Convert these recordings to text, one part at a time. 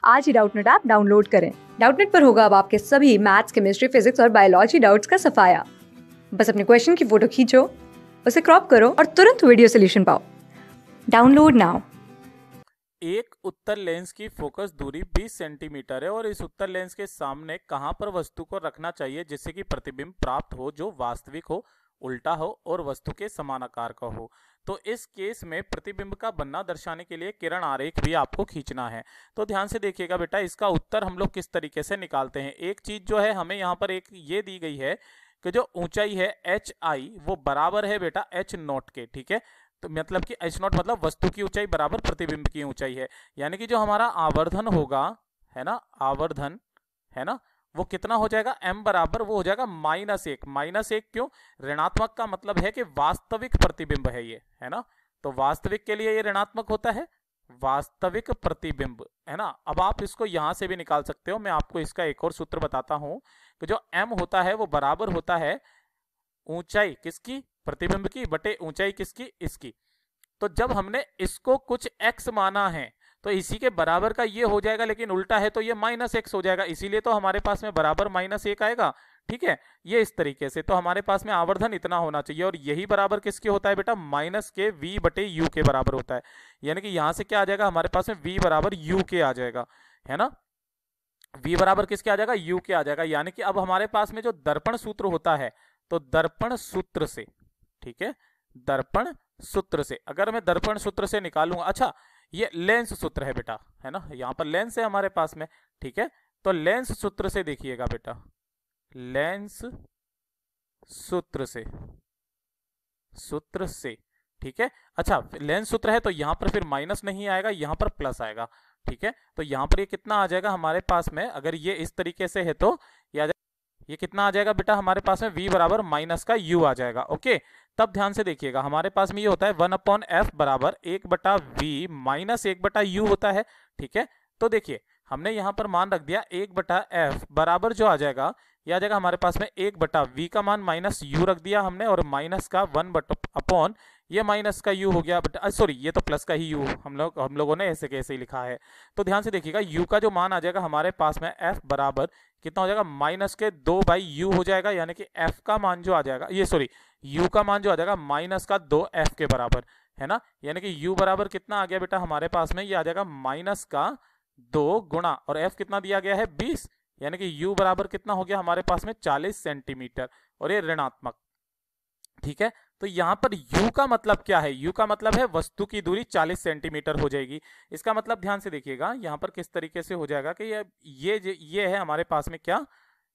आज ही Doubtnut app download करें। Doubtnut पर होगा अब आपके सभी मैथ्स, केमिस्ट्री, फिजिक्स और बायोलॉजी डाउट्स का सफाया। बस अपने क्वेश्चन की फोटो खींचो, उसे क्रॉप करो और तुरंत वीडियो सोल्यूशन पाओ। Download now. एक उत्तर लेंस की फोकस दूरी 20 सेंटीमीटर है और इस उत्तर लेंस के सामने कहां पर वस्तु को रखना चाहिए जिससे कि प्रतिबिंब प्राप्त हो जो वास्तविक हो, उल्टा हो और वस्तु के समान आकार का हो। तो इस केस में प्रतिबिंब का बनना दर्शाने के लिए किरण आरेख भी आपको खींचना है। तो ध्यान से देखिएगा बेटा, इसका उत्तर हम लोग किस तरीके से निकालते हैं। एक चीज जो है हमें यहाँ पर एक ये दी गई है कि जो ऊंचाई है एच आई वो बराबर है बेटा एच नॉट के। ठीक है, तो मतलब कि एच नॉट मतलब वस्तु की ऊंचाई बराबर प्रतिबिंब की ऊंचाई है। यानी कि जो हमारा आवर्धन होगा, है ना, आवर्धन है ना, वो कितना हो जाएगा, m बराबर वो हो जाएगा -1। -1 क्यों? ऋणात्मक का मतलब है कि वास्तविक प्रतिबिंब है ये, है ना। तो वास्तविक के लिए ये ऋणात्मक होता है, वास्तविक प्रतिबिंब, है ना। अब आप इसको यहां से भी निकाल सकते हो। मैं आपको इसका एक और सूत्र बताता हूं कि जो m होता है वो बराबर होता है ऊंचाई किसकी, प्रतिबिंब की, बटे ऊंचाई किसकी, इसकी। तो जब हमने इसको कुछ x माना है तो इसी के बराबर का ये हो जाएगा, लेकिन उल्टा है तो ये -x हो जाएगा, इसीलिए तो हमारे पास में बराबर -1 आएगा। ठीक है, ये इस तरीके से। तो हमारे पास में आवर्धन इतना होना चाहिए और यही बराबर किसके होता है बेटा, माइनस के v बटे u के बराबर होता है। यानी कि यहां से क्या आ जाएगा हमारे पास में v बराबर u के आ जाएगा, है ना। v बराबर किसके आ जाएगा, u के आ जाएगा। यानी कि अब हमारे पास में जो दर्पण सूत्र होता है, तो दर्पण सूत्र से, ठीक है, दर्पण सूत्र से अगर मैं दर्पण सूत्र से निकालूंगा, अच्छा ये लेंस सूत्र है बेटा, है ना, यहां पर लेंस है हमारे पास में। ठीक है, तो लेंस सूत्र से देखिएगा बेटा, लेंस सूत्र से, सूत्र से, ठीक है। अच्छा लेंस सूत्र है तो यहां पर फिर माइनस नहीं आएगा, यहां पर प्लस आएगा। ठीक है, तो यहां पर ये कितना आ जाएगा हमारे पास में, अगर ये इस तरीके से है तो ये कितना आ जाएगा बेटा हमारे पास में, v बराबर माइनस का u आ जाएगा। ओके, तब ध्यान से देखिएगा हमारे पास में ये होता है 1/f बराबर 1/v माइनस 1/u होता है। ठीक है, तो देखिए हमने यहां पर मान रख दिया 1/f बराबर जो आ जाएगा, ये आ जाएगा हमारे पास में 1/v का मान माइनस u रख दिया हमने, और माइनस का 1/अपॉन ये माइनस का u हो गया, बट सॉरी ये तो प्लस का ही u हम लोगों ने ऐसे कैसे ही लिखा है। तो ध्यान से देखिएगा u का जो मान आ जाएगा हमारे पास में f बराबर कितना हो जाएगा, माइनस के 2/u हो जाएगा। यानी कि f का मान जो आ जाएगा, ये सॉरी u का मान जो आ जाएगा माइनस का 2f के बराबर, है ना। यानी कि u बराबर कितना आ गया बेटा हमारे पास में, ये आ जाएगा माइनस का 2 गुणा, और f कितना दिया गया है 20, यानी कि u बराबर कितना हो गया हमारे पास में 40 सेंटीमीटर, और ये ऋणात्मक। ठीक है, तो यहां पर u का मतलब क्या है, u का मतलब है वस्तु की दूरी 40 सेंटीमीटर हो जाएगी। इसका मतलब ध्यान से देखिएगा यहां पर किस तरीके से हो जाएगा कि ये है हमारे पास में क्या,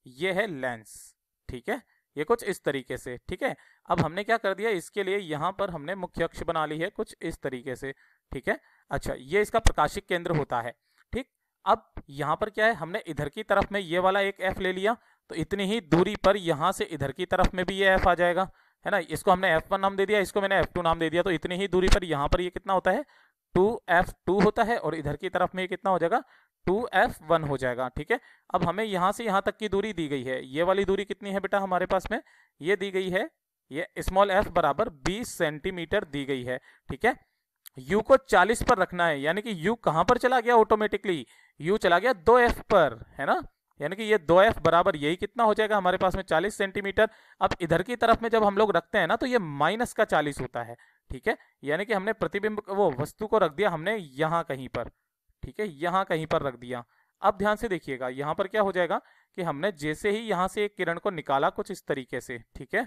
ये है लेंस। ठीक है, ये कुछ इस तरीके से। ठीक है, अब हमने क्या कर दिया, इसके लिए यहां पर हमने मुख्य अक्ष बना ली है कुछ इस तरीके से। ठीक है, अच्छा ये इसका प्रकाशिक केंद्र होता है। ठीक, अब यहां पर क्या है, हमने इधर की तरफ में ये वाला एक f ले लिया, तो इतनी ही दूरी पर यहां से इधर की तरफ में भी ये f आ जाएगा, है ना। इसको हमने f1 नाम दे दिया, इसको मैंने f2 नाम दे दिया, तो इतनी ही दूरी पर यहां पर ये कितना होता है 2f2 होता है, और इधर की तरफ में ये कितना हो जाएगा 2f1 हो जाएगा। ठीक है, अब हमें यहां से यहां तक की दूरी दी गई है, ये वाली दूरी कितनी है बेटा हमारे पास में, ये दी गई है, ये स्मॉल f बराबर 20 सेंटीमीटर दी गई है। ठीक है, u को 40 पर रखना है, यानी कि u कहां पर चला गया, ऑटोमेटिकली u चला गया 2f पर, है ना। यानी कि ये 2f बराबर यही कितना हो जाएगा हमारे पास में 40 सेंटीमीटर। अब इधर की तरफ में जब हम लोग रखते हैं ना तो ये माइनस का 40 होता है। ठीक है, यानी कि हमने प्रतिबिंब वो वस्तु को रख दिया हमने यहां कहीं पर, ठीक है, यहां कहीं पर रख दिया। अब ध्यान से देखिएगा यहां पर क्या हो जाएगा कि हमने जैसे ही यहां से एक किरण को निकाला कुछ इस तरीके से, ठीक है,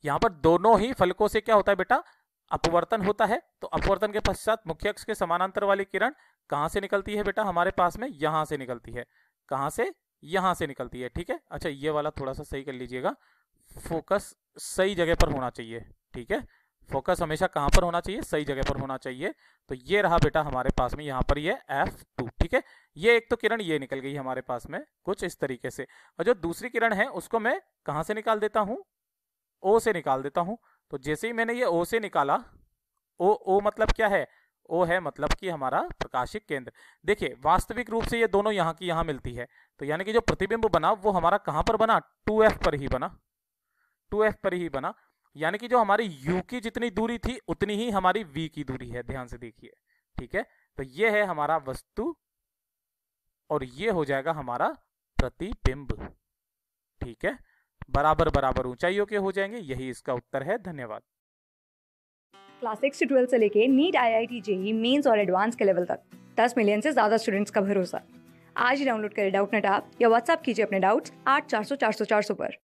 यहां पर दोनों ही फलकों से क्या होता है बेटा, अपवर्तन होता है। तो अपवर्तन के पश्चात मुख्य अक्ष के समानांतर वाली किरण कहां से निकलती है बेटा हमारे पास में, यहां से निकलती है। कहां से, यहां से निकलती है। ठीक है, अच्छा ये वाला थोड़ा सा सही कर लीजिएगा, फोकस सही जगह पर होना चाहिए। ठीक है, फोकस हमेशा कहां पर होना चाहिए, सही जगह पर होना चाहिए। तो ये रहा बेटा हमारे पास में, यहां पर ये f2। ठीक है, ये एक तो किरण ये निकल गई हमारे पास में कुछ इस तरीके से, और जो दूसरी किरण है उसको मैं कहां से निकाल देता हूं, o से निकाल देता हूं। तो जैसे ही मैंने ये o से निकाला, o मतलब क्या है, o है मतलब कि हमारा प्रकाशिक केंद्र। देखिए वास्तविक रूप से ये दोनों यहाँ की यहाँ मिलती है, तो यानी कि जो प्रतिबिंब बना वो हमारा कहां पर बना, 2f पर ही बना, 2f पर ही बना। यानी कि जो हमारी u की जितनी दूरी थी उतनी ही हमारी v की दूरी है, ध्यान से देखिए। ठीक है, तो ये है हमारा वस्तु और ये हो जाएगा हमारा प्रतिबिंब। ठीक है, बराबर बराबर ऊंचाइयों के हो जाएंगे, यही इसका उत्तर है। धन्यवाद। क्लास 6 से 12 से लेके नीट, IIT, जेई मेंस और एडवांस के लेवल तक 10 मिलियन से ज्यादा स्टूडेंट्स का भरोसा। आज ही डाउनलोड करें डाउटनेट ऐप या व्हाट्सएप कीजिए अपने डाउट्स 8400 400 400 पर।